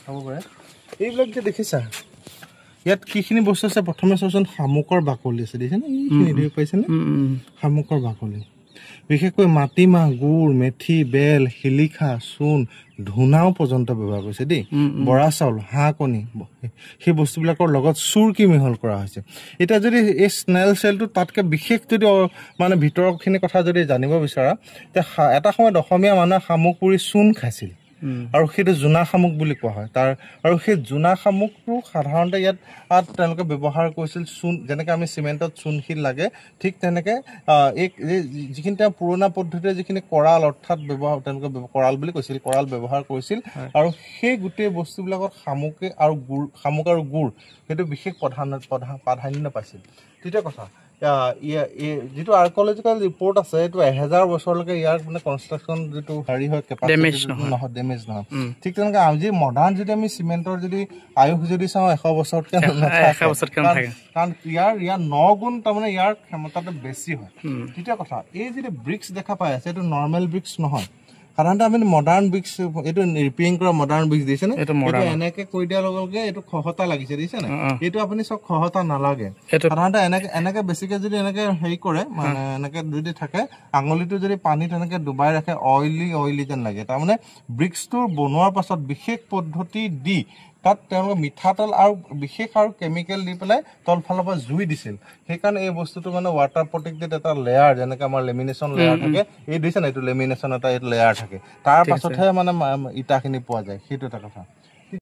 চাব পাৰে এইবিলাক যে দেখিছা ইয়াত কিখিনি বস্তু আছে প্ৰথমে চাওচোন শামুকৰ বাকলি আছে দেখিছেনে এইখিনি দেখ পাইছেনে শামুকৰ বাকলি বিশেষকৈ মাটিমাহ গুড় মেথি বেল শিলিখা চূণ ধুনাও পৰ্যন্ত ব্যৱহাৰ কৰিছে দেই বৰা চাউল হাঁহ কণী সেই বস্তুবিলাকৰ লগত চুৰকি মিহল কৰা হৈছে এতিয়া যদি এই স্নেল চেলটো তাতকে বিশেষ যদি মানে ভিতৰৰখিনি কথা যদি জানিব বিচাৰা তে এটা সময়ত অসমীয়া মানুহে শামুক পুৰি চূণ খাইছিল আৰু সেইটো জোনা শামুক বুলি কোৱা হয় তাৰ আৰু সেই জোনা শামুকটো সাধাৰণতে ইয়াত তেওঁলোকে ব্যৱহাৰ কৰিছিল চূণ যেনেকৈ আমি চিমেণ্টত চূণশিল লাগে ঠিক তেনেকৈ এই যিখিনি তেওঁ পুৰণা পদ্ধতিৰে যিখিনি কৰাল অৰ্থাৎ ব্যৱহাৰ তেওঁলোকে কৰাল বুলি কৈছিল কৰাল ব্যৱহাৰ কৰিছিল আৰু সেই গোটেই বস্তুবিলাকত শামুক আৰু গুড় সেইটো বিশেষ প্ৰাধান্য পাইছিল তৃতীয় কথা যিটো আৰ্কিঅলজিকেল ৰিপৰ্ট আছে এইটো 1000 বছৰলৈকে ইয়াৰ মানে কনষ্ট্ৰাকশ্যন যিটো হেৰি হয় নহয় ডেমেজ নহয় ঠিক তেনেকৈ আজি মডাৰ্ণ যদি আমি চিমেণ্টৰ যদি আয়ুস যদি চাওঁ 100 বছৰতকৈ কাৰণ ইয়াৰ 9 গুণ তাৰমানে ইয়াৰ ক্ষমতাটো বেছি হয় তৃতীয় কথা এই যিটো ব্ৰিক্স দেখা পাই আছে এইটো নৰ্মেল ব্ৰিক্স নহয় সাধাৰণতে আমি মডাৰ্ণ ব্ৰিক্স এইটো ৰিপেয়াৰিং কৰা মডাৰ্ণ ব্ৰিক্স দিছে নে এইটো এনেকে কৈ দিয়াৰ লগে লগে এইটো খহতা লাগিছে দিছে নে এইটো আপুনি চব খহতা নালাগে সাধাৰণতে এনেকে বেছিকে যদি এনেকে হেৰি কৰে মানে এনেকে যদি থাকে আঙুলিটো যদি পানীত এনেকে ডুবাই ৰাখে অইলি যেন লাগে তাৰমানে ব্ৰিক্সটো বনোৱাৰ পাছত বিশেষ পদ্ধতি দি তাত তেওঁলোকে মিঠাতেল আৰু বিশেষ আৰু কেমিকেল দি পেলাই তলফালৰ পৰা জুই দিছিল সেইকাৰণে এই বস্তুটো মানে ৱাটাৰ প্ৰটেক্টেড এটা লেয়াৰ যেনেকৈ আমাৰ লেমিনেশ্যন লেয়াৰ থাকে এই দিছে না এইটো লেমিনেশ্যন এটা এইটো লেয়াৰ থাকে তাৰ পাছতহে মানে ইটাখিনি পোৱা যায় সেইটো এটা কথা